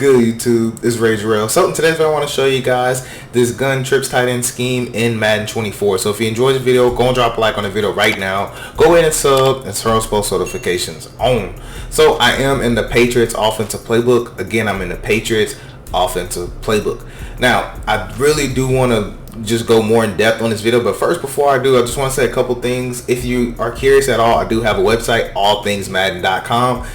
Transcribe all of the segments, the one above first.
good, YouTube? It's Ray Jarrell. So in today's video, I want to show you guys this gun trips tight end scheme in Madden 24. So if you enjoyed the video, go and drop a like on the video right now. Go ahead and sub and turn post notifications on. So I am in the Patriots offensive playbook. Again, I'm in the Patriots offensive playbook. Now, I really do want to just go more in depth on this video, but first, before I do, I just want to say a couple things. If you are curious at all, I do have a website, allthingsmadden.com.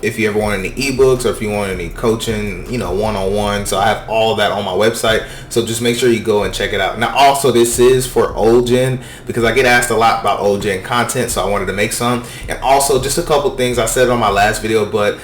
If you ever want any ebooks, or if you want any coaching, one-on-one, so I have all that on my website. So just make sure you go and check it out. Now, also, this is for old gen, because I get asked a lot about old gen content, so I wanted to make some. And also, just a couple things I said on my last video, but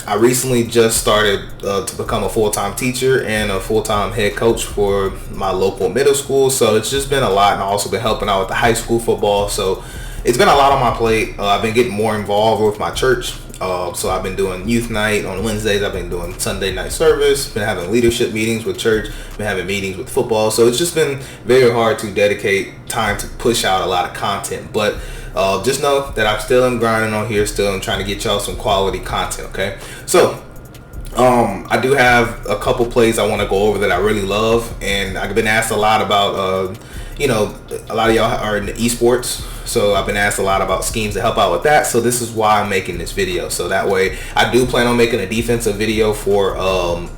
I recently just started to become a full-time teacher and a full-time head coach for my local middle school. So it's just been a lot, and I've also been helping out with the high school football. So it's been a lot on my plate. I've been getting more involved with my church. So I've been doing youth night on Wednesdays. I've been doing Sunday night service. Been having leadership meetings with church. Been having meetings with football. So it's just been very hard to dedicate time to push out a lot of content. But just know that I'm still grinding on here, still trying to get y'all some quality content, okay? So I do have a couple plays I want to go over that I really love, and I've been asked a lot about a lot of y'all are in the esports, so I've been asked a lot about schemes to help out with that. So this is why I'm making this video, so that way I do plan on making a defensive video for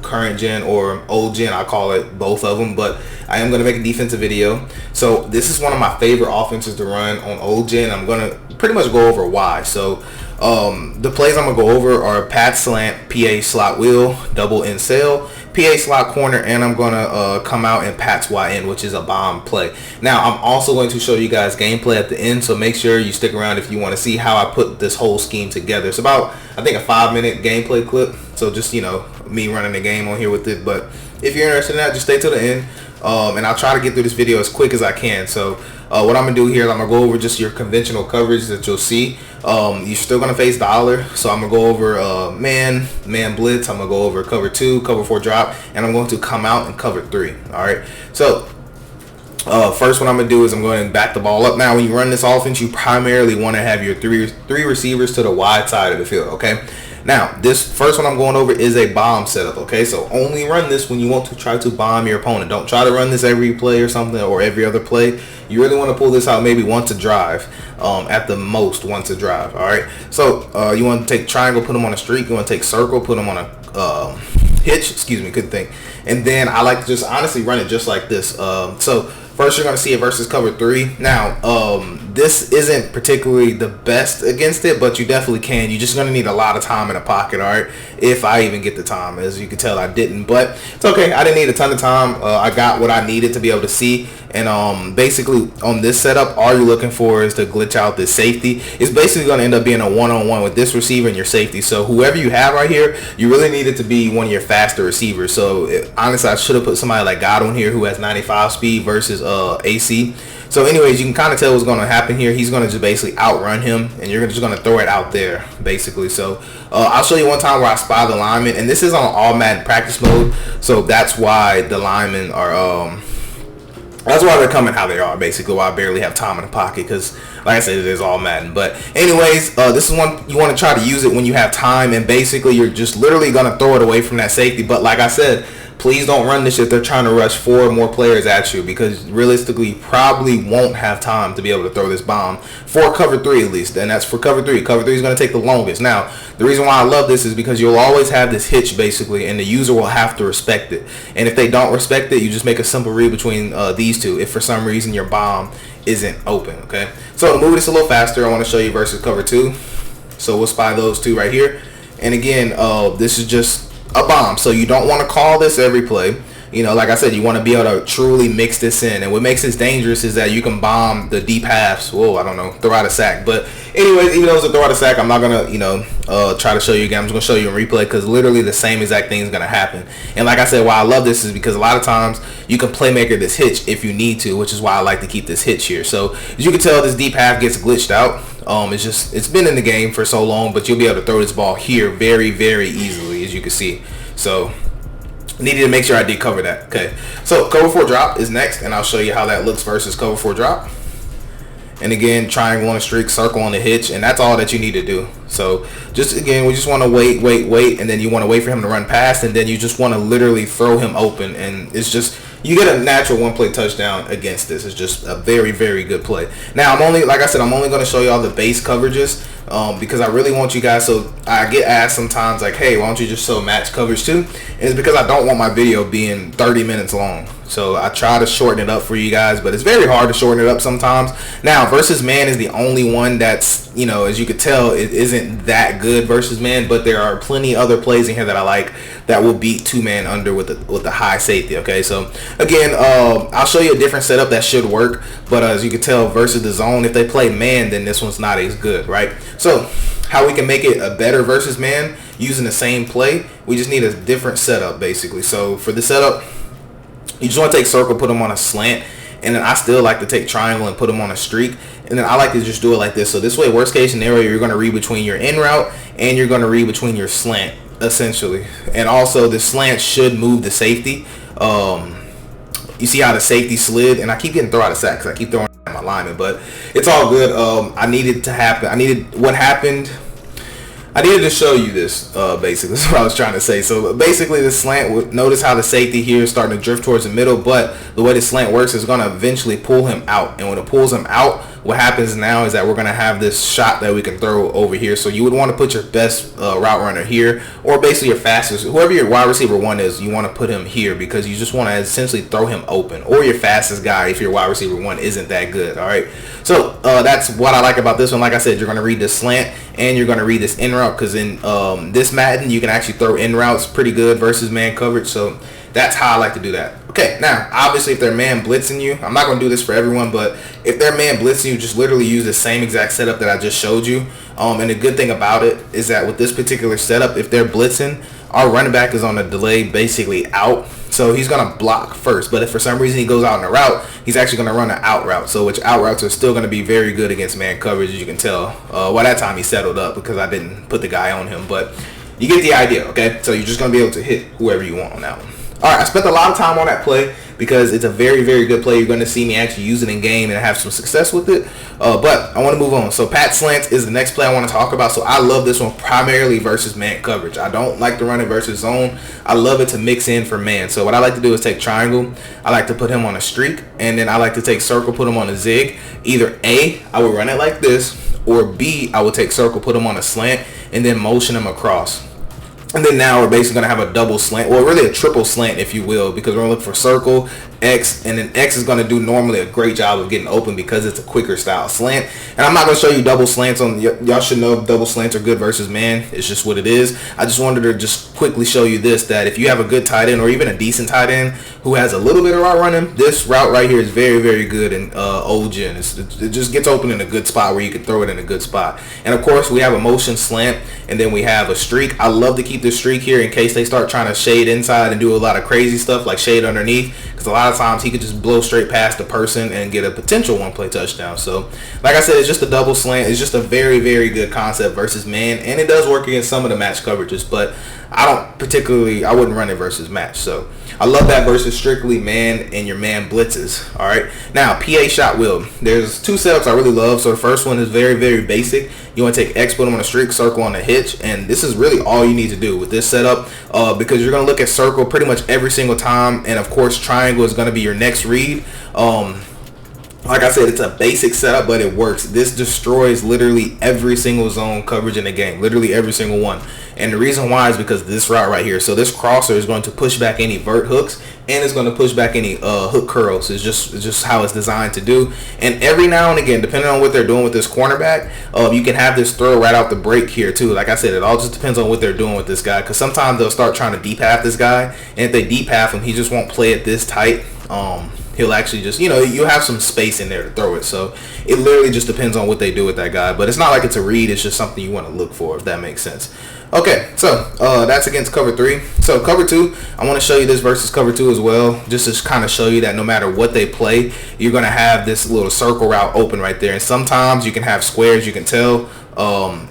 current gen or old gen. I call it both of them, but I am going to make a defensive video. So this is one of my favorite offenses to run on old gen. I'm going to pretty much go over why. So the plays I'm going to go over are Pat Slant, PA slot wheel, double in sail, PA slot corner, and I'm going to come out in Pat's YN, which is a bomb play. Now, I'm also going to show you guys gameplay at the end, so make sure you stick around if you want to see how I put this whole scheme together. It's about, I think, a 5-minute gameplay clip, so just, me running the game on here with it. But if you're interested in that, just stay till the end, and I'll try to get through this video as quick as I can. So what I'm going to do here is I'm going to go over just your conventional coverage that you'll see. You're still going to face dollar, so I'm going to go over man blitz, I'm going to go over cover 2, cover 4 drop, and I'm going to come out and cover 3. Alright, so first what I'm going to do is I'm going to back the ball up. Now when you run this offense, you primarily want to have your three receivers to the wide side of the field, okay? Now, this first one I'm going over is a bomb setup, okay? So only run this when you want to try to bomb your opponent. Don't try to run this every play or something, or every other play. You really want to pull this out maybe once a drive, at the most once a drive, all right? So you want to take triangle, put them on a streak. You want to take circle, put them on a hitch, excuse me, couldn't think. And then I like to just honestly run it just like this. So first you're going to see it versus cover 3. Now, this isn't particularly the best against it, but you definitely can. You're just going to need a lot of time in the pocket, all right? If I even get the time. As you can tell, I didn't, but it's okay. I didn't need a ton of time. I got what I needed to be able to see. And basically on this setup, all you're looking for is to glitch out this safety. It's basically going to end up being a one-on-one with this receiver and your safety. So whoever you have right here, you really need it to be one of your faster receivers. So honestly, I should have put somebody like Godwin here who has 95 speed versus AC. So anyways, you can kind of tell what's going to happen here. He's going to just basically outrun him, and you're just going to throw it out there, basically. So I'll show you one time where I spy the lineman, and this is on all Madden practice mode. So that's why the linemen are, that's why they're coming how they are, basically, why I barely have time in the pocket, because like I said, it is all Madden. But anyways, this is one you want to try to use it when you have time, and basically you're just literally going to throw it away from that safety. But like I said, please don't run this if they're trying to rush 4 more players at you, because realistically you probably won't have time to be able to throw this bomb for cover 3 at least. And that's for cover 3. Cover 3 is going to take the longest. Now, the reason why I love this is because you'll always have this hitch basically, and the user will have to respect it. And if they don't respect it, you just make a simple read between these two if for some reason your bomb isn't open, okay? So to move this a little faster, I want to show you versus cover 2. So we'll spy those two right here. And again, this is just a bomb, so you don't want to call this every play. Like I said, you want to be able to truly mix this in. And what makes this dangerous is that you can bomb the deep halves. Whoa, I don't know, throw out a sack. But anyways, even though it's a throw out a sack, I'm not gonna try to show you again. I'm just gonna show you in replay, because literally the same exact thing is gonna happen. And like I said, why I love this is because a lot of times you can playmaker this hitch if you need to, which is why I like to keep this hitch here. So as you can tell, this deep half gets glitched out. It's been in the game for so long, but you'll be able to throw this ball here very, very easily, as you can see. So needed to make sure I did cover that. Okay, so cover 4 drop is next, and I'll show you how that looks versus cover 4 drop. and again, triangle on a streak, circle on the hitch, and that's all that you need to do. So just again, we just want to wait, and then you want to wait for him to run past, and then you just want to literally throw him open, and it's just, you get a natural one-play touchdown against this. It's just a very, very good play. Now, I'm only going to show you all the base coverages because I really want you guys, so I get asked sometimes like, hey, why don't you just show match coverage too? And it's because I don't want my video being 30 minutes long. So I try to shorten it up for you guys, but it's very hard to shorten it up sometimes. Now, versus man is the only one that's, you know, as you could tell, it isn't that good versus man, but there are plenty other plays in here that I like that will beat two-man under with the high safety. Okay, so again, I'll show you a different setup that should work, but as you can tell, versus the zone, if they play man, then this one's not as good, right? So how we can make it a better versus man using the same play, we just need a different setup basically. So for the setup, you just want to take circle, put them on a slant, and then I still like to take triangle and put them on a streak, and then I like to just do it like this. So this way, worst case scenario, you're going to read between your in route and you're going to read between your slant essentially. And also the slant should move the safety. You see how the safety slid, and I keep getting thrown out of sack because I keep throwing at my lineman, but it's all good. I needed to show you this, basically. That's what I was trying to say. So basically the slant, notice how the safety here is starting to drift towards the middle, but the way the slant works is going to eventually pull him out. And when it pulls him out, what happens now is that we're going to have this shot that we can throw over here. So you would want to put your best route runner here, or basically your fastest, whoever your wide receiver one is, you want to put him here because you just want to essentially throw him open, or your fastest guy if your wide receiver one isn't that good. All right, so that's what I like about this one. Like I said, you're going to read this slant and you're going to read this in route, because in this Madden you can actually throw in routes pretty good versus man coverage. So that's how I like to do that. Okay, now obviously if they're man blitzing you, I'm not going to do this for everyone, but if they're man blitzing you, just literally use the same exact setup that I just showed you. And the good thing about it is that with this particular setup, if they're blitzing, our running back is on a delay basically out, so he's going to block first. But if for some reason he goes out in a route, he's actually going to run an out route, so which out routes are still going to be very good against man coverage, as you can tell. Well, that time he settled up because I didn't put the guy on him, but you get the idea. Okay, so you're just going to be able to hit whoever you want on that one. All right, I spent a lot of time on that play because it's a very, very good play. You're going to see me actually use it in game and have some success with it. But I want to move on. So Pat slants is the next play I want to talk about. So I love this one primarily versus man coverage. I don't like to run it versus zone. I love it to mix in for man. So what I like to do is take triangle. I like to put him on a streak, and then I like to take circle, put him on a zig. Either A, I would run it like this, or B, I would take circle, put him on a slant, and then motion him across. And then now we're basically going to have a double slant, or really a triple slant, if you will, because we're going to look for circle, X, and then X is going to do normally a great job of getting open because it's a quicker style slant. And I'm not going to show you double slants on, y'all should know double slants are good versus man. It's just what it is. I just wanted to just quickly show you this, that if you have a good tight end or even a decent tight end who has a little bit of route running, this route right here is very, very good in old gen. It just gets open in a good spot where you can throw it in a good spot. And of course we have a motion slant, and then we have a streak. I love to keep this streak here in case they start trying to shade inside and do a lot of crazy stuff like shade underneath, because a lot of times he could just blow straight past the person and get a potential one-play touchdown. So like I said, it's just a double slant. It's just a very, very good concept versus man, and it does work against some of the match coverages, but I wouldn't run it versus match. So I love that versus strictly man and your man blitzes. All right, now PA shot wheel, there's two setups I really love. So the first one is very, very basic. You want to take X, put them on a streak, circle on a hitch, and this is really all you need to do with this setup, because you're going to look at circle pretty much every single time, and of course triangle is going to be your next read. Like I said, it's a basic setup, but it works. This destroys literally every single zone coverage in the game, literally every single one. And the reason why is because of this route right here. So this crosser is going to push back any vert hooks, and it's going to push back any hook curls. It's just how it's designed to do. And every now and again, depending on what they're doing with this cornerback, you can have this throw right out the break here too. Like I said, it all just depends on what they're doing with this guy, because sometimes they'll start trying to deep half this guy, and if they deep half him, he just won't play it this tight. He'll actually just, you have some space in there to throw it. So it literally just depends on what they do with that guy. But it's not like it's a read. It's just something you want to look for, if that makes sense. Okay, so that's against cover 3. So cover 2, I want to show you this versus cover 2 as well, just to kind of show you that no matter what they play, you're going to have this little circle route open right there. And sometimes you can have squares, you can tell.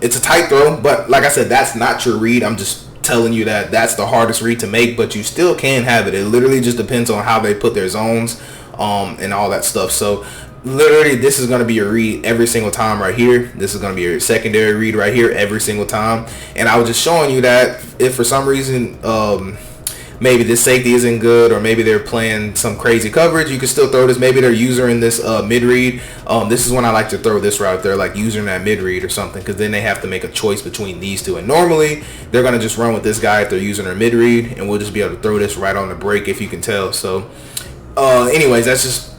It's a tight throw, but like I said, that's not your read. I'm just telling you that that's the hardest read to make, but you still can have it. It literally just depends on how they put their zones. and all that stuff. So literally this is going to be your read every single time right here. This is going to be your secondary read right here every single time. And I was just showing you that if for some reason maybe this safety isn't good, or maybe they're playing some crazy coverage, you can still throw this. Maybe they're using this mid read. This is when I like to throw this route. They're like using that mid read or something, because then they have to make a choice between these two. And normally they're going to just run with this guy if they're using their mid read, and we'll just be able to throw this right on the break, if you can tell. So anyways, that's just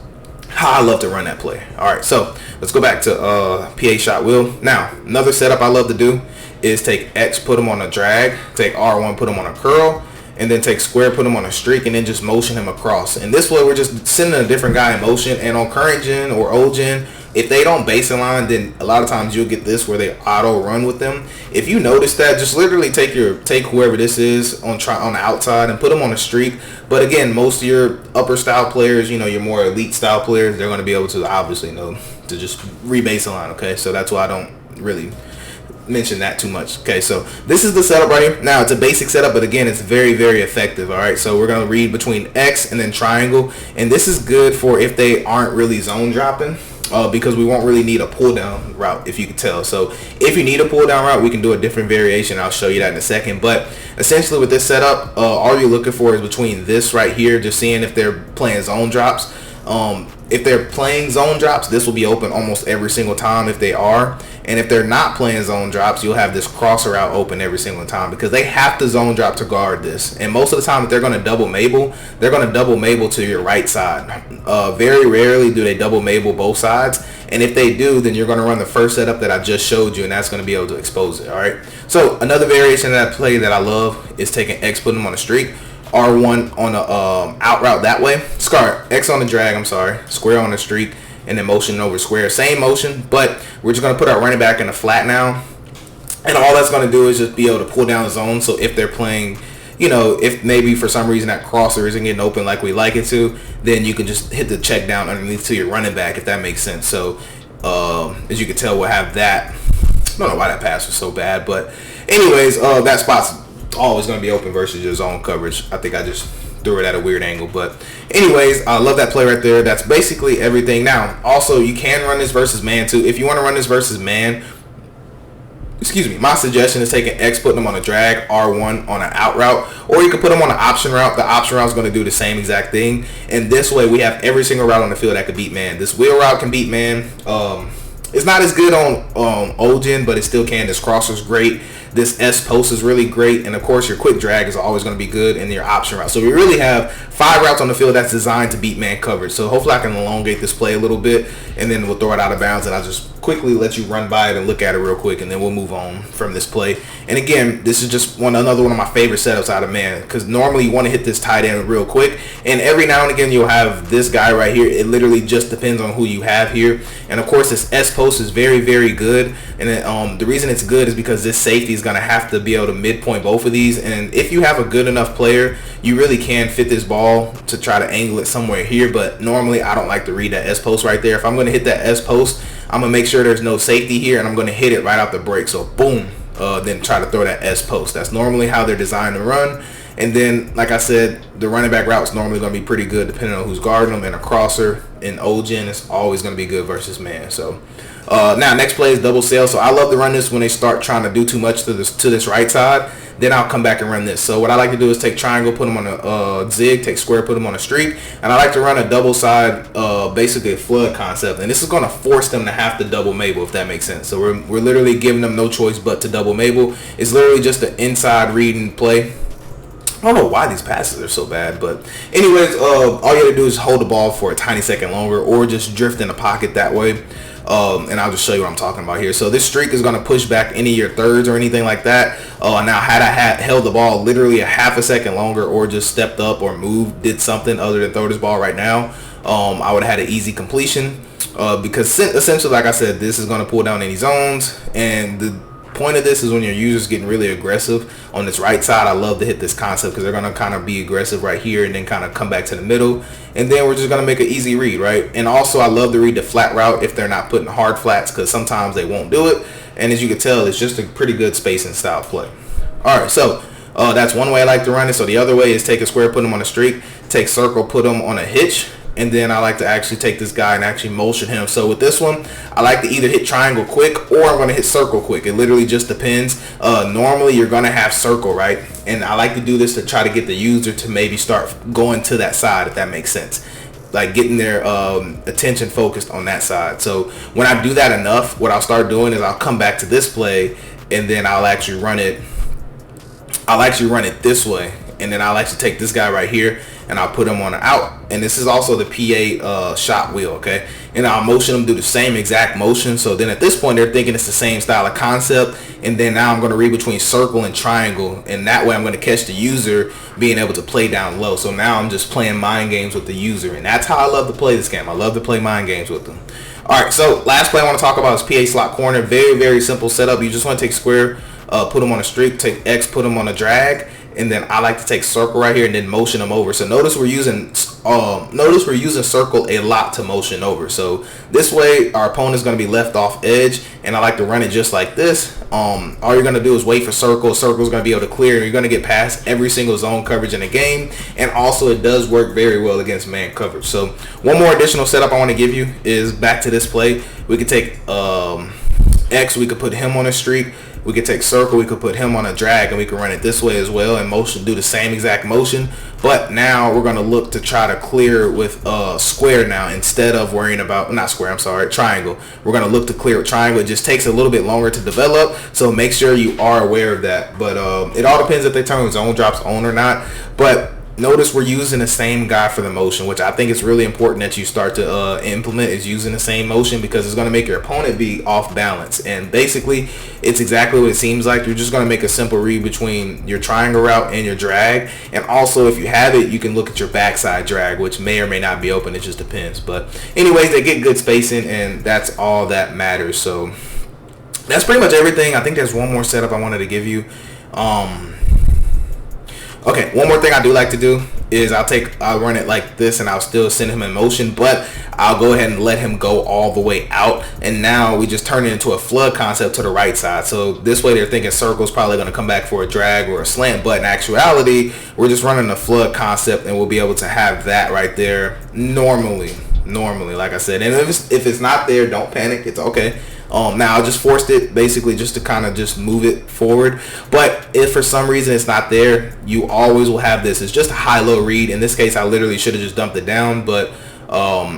how I love to run that play. All right, so let's go back to PA shot wheel. Now, another setup I love to do is take X, put them on a drag, take R1, put them on a curl, and then take square, put him on a streak, and then just motion him across. And this way, we're just sending a different guy in motion. And on current gen or old gen, if they don't base align, then a lot of times you'll get this where they auto run with them. If you notice that, just literally take whoever this is on the outside and put them on a streak. But again, most of your upper style players, you know, your more elite style players, they're going to be able to obviously know to just rebase align. Okay, so that's why I don't really mention that too much. Okay, so this is the setup right here. Now, it's a basic setup, but again, it's very, very effective. All right, so we're going to read between X and then triangle, and this is good for if they aren't really zone dropping, because we won't really need a pull down route, if you can tell. So if you need a pull down route, we can do a different variation. I'll show you that in a second. But essentially with this setup, all you're looking for is between this right here, just seeing if they're playing zone drops. If they're playing zone drops, this will be open almost every single time if they are. And if they're not playing zone drops, you'll have this crosser route open every single time, because they have to zone drop to guard this. And most of the time, if they're going to double Mabel, they're going to double Mabel to your right side. Very rarely do they double Mabel both sides. And if they do, then you're going to run the first setup that I just showed you, and that's going to be able to expose it. All right. So another variation of that play that I love is taking X, putting them on a streak. R1 on a out route that way. X on the drag, I'm sorry. Square on the streak, and then motion over square. Same motion, but we're just going to put our running back in a flat now. And all that's going to do is just be able to pull down zone. So if they're playing, you know, if maybe for some reason that crosser isn't getting open like we like it to, then you can just hit the check down underneath to your running back, if that makes sense. So as you can tell, we'll have that. I don't know why that pass was so bad, but anyways, that spot's always going to be open versus your zone coverage. I think I just threw it at a weird angle, but anyways, I love that play right there. That's basically everything. Now, also, you can run this versus man too. If you want to run this versus man, my suggestion is taking X, putting them on a drag, R1 on an out route, or you can put them on an option route. The option route is going to do the same exact thing, and this way we have every single route on the field that could beat man. This wheel route can beat man. It's not as good on old gen, but it still can. This crosser's great. This S post is really great, and of course your quick drag is always going to be good, and your option route. So we really have 5 routes on the field that's designed to beat man coverage. So hopefully I can elongate this play a little bit, and then we'll throw it out of bounds, and I'll just quickly let you run by it and look at it real quick, and then we'll move on from this play. And again, this is just another one of my favorite setups out of man, because normally you want to hit this tight end real quick, and every now and again you'll have this guy right here. It literally just depends on who you have here. And of course this S post is very, very good, and the reason it's good is because this safety is going to have to be able to midpoint both of these. And if you have a good enough player, you really can fit this ball to try to angle it somewhere here. But normally I don't like to read that S post right there. If I'm going to hit that S post, I'm going to make sure there's no safety here, and I'm going to hit it right out the break. So boom, then try to throw that S post. That's normally how they're designed to run. And then, like I said, the running back route is normally going to be pretty good depending on who's guarding them. And a crosser in old gen is always going to be good versus man. So now next play is double sail. So I love to run this when they start trying to do too much to this right side. Then I'll come back and run this. So what I like to do is take triangle, put them on a zig, take square, put them on a streak. And I like to run a double side, basically a flood concept. And this is going to force them to have to double Mabel, if that makes sense. So we're literally giving them no choice but to double Mabel. It's literally just an inside reading play. I don't know why these passes are so bad, but anyways, all you gotta do is hold the ball for a tiny second longer, or just drift in the pocket that way. And I'll just show you what I'm talking about here. So this streak is going to push back any of your thirds or anything like that. Now, had I held the ball literally a half a second longer, or just stepped up or moved, did something other than throw this ball right now, I would have had an easy completion. Because essentially, like I said, this is going to pull down any zones, and the point of this is when your user's getting really aggressive on this right side. I love to hit this concept because they're going to kind of be aggressive right here and then kind of come back to the middle, and then we're just going to make an easy read, right? And also I love to read the flat route if they're not putting hard flats, because sometimes they won't do it, and as you can tell, it's just a pretty good spacing style play. All right, so that's one way I like to run it. So the other way is take a square, put them on a streak, take circle, put them on a hitch, and then I like to actually take this guy and actually motion him. So with this one, I like to either hit triangle quick or I'm going to hit circle quick. It literally just depends. Normally you're going to have circle, right? And I like to do this to try to get the user to maybe start going to that side, if that makes sense. Like getting their attention focused on that side. So when I do that enough, what I'll start doing is I'll come back to this play, and then I'll actually run it this way, and then I'll actually take this guy right here and I'll put him on an out. And this is also the PA shot wheel, okay? And I'll motion them, do the same exact motion. So then at this point they're thinking it's the same style of concept, and then now I'm going to read between circle and triangle, and that way I'm going to catch the user being able to play down low. So now I'm just playing mind games with the user, and that's how I love to play this game. I love to play mind games with them. Alright, so last play I want to talk about is PA slot corner. Very, very simple setup. You just want to take square, put them on a streak, take X, put them on a drag, and then I like to take circle right here and then motion them over. So notice we're using circle a lot to motion over. So this way our opponent's going to be left off edge, and I like to run it just like this. All you're going to do is wait for circle. Circle's going to be able to clear, and you're going to get past every single zone coverage in the game. And also it does work very well against man coverage. So one more additional setup I want to give you is back to this play. We could take X, we could put him on a streak. We could take circle, we could put him on a drag, and we could run it this way as well and motion, do the same exact motion. But now we're going to look to try to clear with square now, instead of worrying about, not square, I'm sorry, triangle. We're going to look to clear with triangle. It just takes a little bit longer to develop, so make sure you are aware of that. But it all depends if they turn zone drops on or not. But notice we're using the same guy for the motion, which I think it's really important that you start to implement, is using the same motion, because it's going to make your opponent be off balance. And basically it's exactly what it seems like. You're just going to make a simple read between your triangle route and your drag. And also if you have it, you can look at your backside drag, which may or may not be open. It just depends. But anyways, they get good spacing, and that's all that matters. So that's pretty much everything. I think there's one more setup I wanted to give you. Okay, one more thing I do like to do is I'll run it like this, and I'll still send him in motion, but I'll go ahead and let him go all the way out. And now we just turn it into a flood concept to the right side. So this way they're thinking circle's probably going to come back for a drag or a slant, but in actuality, we're just running a flood concept, and we'll be able to have that right there normally, like I said. And if it's not there, don't panic. It's okay. Now I just forced it basically just to kind of just move it forward. But if for some reason it's not there, you always will have this. It's just a high-low read. In this case, I literally should have just dumped it down, but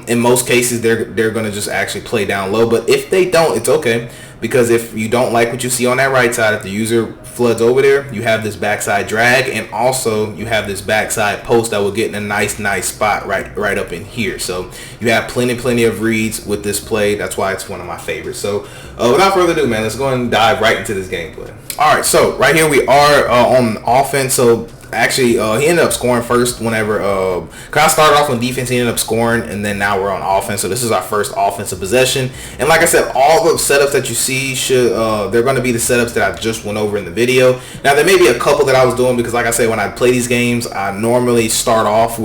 in most cases they're going to just actually play down low. But if they don't, it's okay, because if you don't like what you see on that right side, if the user floods over there, you have this backside drag, and also you have this backside post that will get in a nice spot right up in here. So you have plenty of reads with this play. That's why it's one of my favorites. So without further ado, man, let's go and dive right into this gameplay. All right, so right here we are on offense. So actually he ended up scoring first whenever cause I started off on defense, he ended up scoring, and then now we're on offense. So this is our first offensive possession, and like I said, all the setups that you see should they're going to be the setups that I just went over in the video. Now there may be a couple that I was doing, because like I said, when I play these games, I normally start off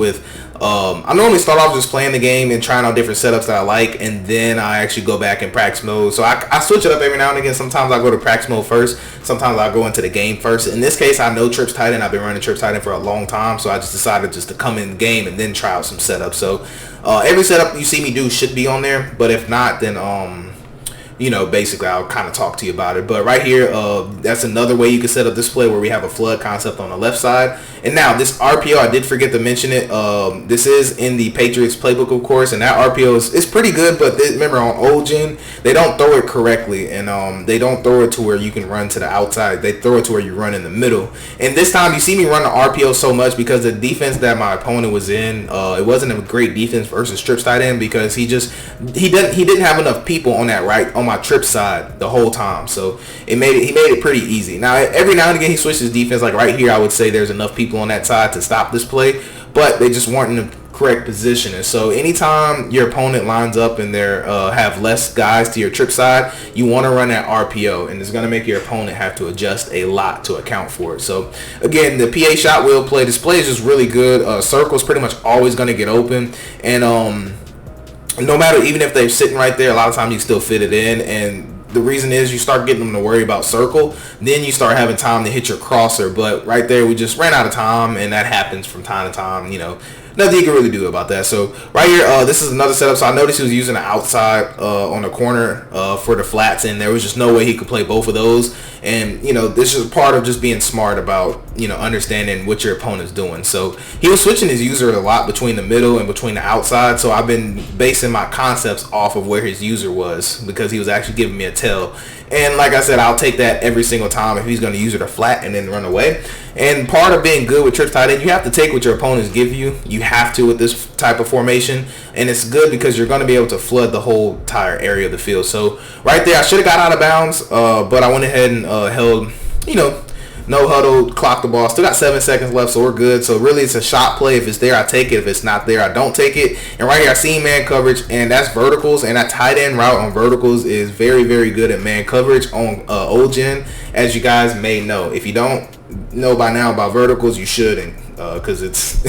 just playing the game and trying out different setups that I like, and then I actually go back in practice mode. So I switch it up every now and again. Sometimes I go to practice mode first, sometimes I go into the game first. In this case, I know trips tight end. I've been running trips tight end for a long time, so I just decided just to come in the game and then try out some setups. So every setup you see me do should be on there, but if not, then basically I'll kind of talk to you about it. But right here, that's another way you can set up this play, where we have a flood concept on the left side. And now this RPO, I did forget to mention it. This is in the Patriots playbook, of course, and that RPO is pretty good. But remember, on old gen, they don't throw it correctly, and they don't throw it to where you can run to the outside. They throw it to where you run in the middle. And this time you see me run the RPO so much because the defense that my opponent was in, it wasn't a great defense versus trips tight end, because he didn't have enough people on my trip side the whole time. So he made it pretty easy. Now every now and again he switched his defense. Like right here, I would say there's enough people on that side to stop this play, but they just weren't in the correct position. And so anytime your opponent lines up and they have less guys to your trip side, you want to run that RPO, and it's going to make your opponent have to adjust a lot to account for it. So again, the PA shot wheel play, this play is just really good. Circle's pretty much always going to get open, and no matter, even if they're sitting right there, a lot of times you still fit it in. And the reason is you start getting them to worry about circle, then you start having time to hit your crosser. But right there, we just ran out of time, and that happens from time to time. nothing you can really do about that. So right here, this is another setup. So I noticed he was using the outside on the corner for the flats, and there was just no way he could play both of those. And you know, this is part of just being smart about, you know, understanding what your opponent's doing. So he was switching his user a lot between the middle and between the outside. So I've been basing my concepts off of where his user was, because he was actually giving me a tell. And like I said, I'll take that every single time if he's going to use it a flat and then run away. And part of being good with trips tight end, you have to take what your opponents give you. You have to with this type of formation. And it's good because you're going to be able to flood the whole entire area of the field. So right there, I should have got out of bounds, but I went ahead and held, you know, no huddle, clock the ball. Still got 7 seconds left, so we're good. So really, it's a shot play. If it's there, I take it. If it's not there, I don't take it. And right here, I see man coverage, and that's verticals. And that tight end route on verticals is very, very good at man coverage on old gen, as you guys may know. If you don't know by now about verticals, you should, and because it's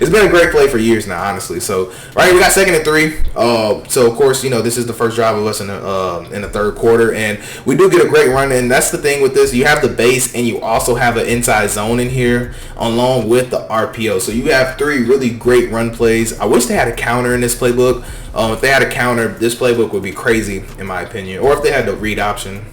it's been a great play for years now, honestly. So right here, we got 2nd and 3. So of course, you know, this is the first drive of us in the third quarter, and we do get a great run. And that's the thing with this: you have the base, and you also have an inside zone in here along with the RPO. So you have 3 really great run plays. I wish they had a counter in this playbook. If they had a counter, this playbook would be crazy in my opinion. Or if they had the read option,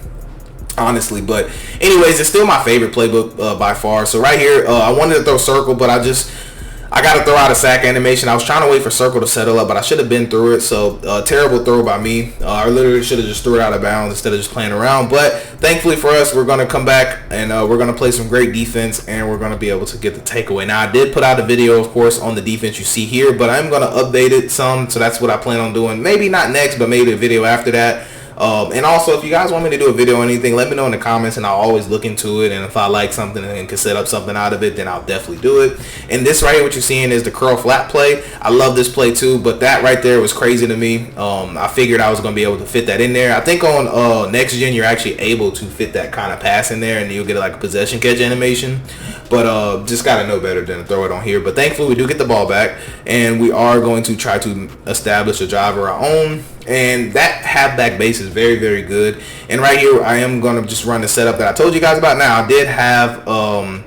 honestly. But anyways, it's still my favorite playbook by far. So right here, I wanted to throw circle, but I got to throw out a sack animation. I was trying to wait for circle to settle up, but I should have been through it. So terrible throw by me. I literally should have just threw it out of bounds instead of just playing around. But thankfully for us, we're going to come back and we're going to play some great defense, and we're going to be able to get the takeaway. Now, I did put out a video, of course, on the defense you see here, but I'm going to update it some. So that's what I plan on doing. Maybe not next, but maybe a video after that. And also, if you guys want me to do a video or anything, let me know in the comments, and I'll always look into it. And if I like something and can set up something out of it, then I'll definitely do it. And this right here, what you're seeing is the curl flat play. I love this play too, but that right there was crazy to me. I figured I was going to be able to fit that in there. I think on next gen, you're actually able to fit that kind of pass in there, and you'll get like a possession catch animation. But just got to know better than to throw it on here. But thankfully, we do get the ball back, and we are going to try to establish a drive of our own. And that halfback base is very, very good. And right here, I am going to just run the setup that I told you guys about. Now, I did have, I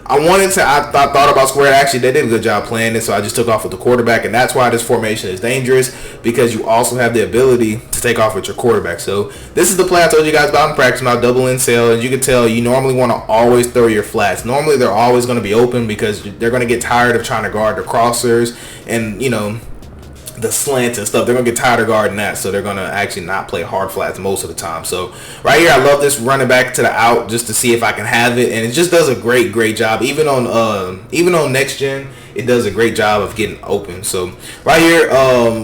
thought about square. Actually, they did a good job playing it, so I just took off with the quarterback. And that's why this formation is dangerous, because you also have the ability to take off with your quarterback. So this is the play I told you guys about in practice, about double in sail. As you can tell, you normally want to always throw your flats. Normally, they're always going to be open because they're going to get tired of trying to guard the crossers and, you know, the slants and stuff. They're gonna get tired of guarding that, so they're gonna actually not play hard flats most of the time. So right here, I love this running back to the out just to see if I can have it, and it just does a great job. Even on next gen, it does a great job of getting open. So right here,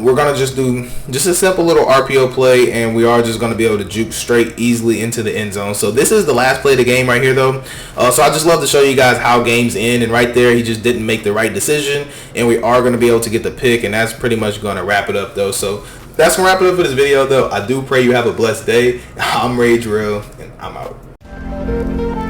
we're gonna just do just a simple little RPO play, and we are just gonna be able to juke straight easily into the end zone. So this is the last play of the game right here, though. So I just love to show you guys how games end, and right there, he just didn't make the right decision, and we are gonna be able to get the pick, and that's pretty much gonna wrap it up, though. So that's gonna wrap it up for this video, though. I do pray you have a blessed day. I'm Ray Drill, and I'm out.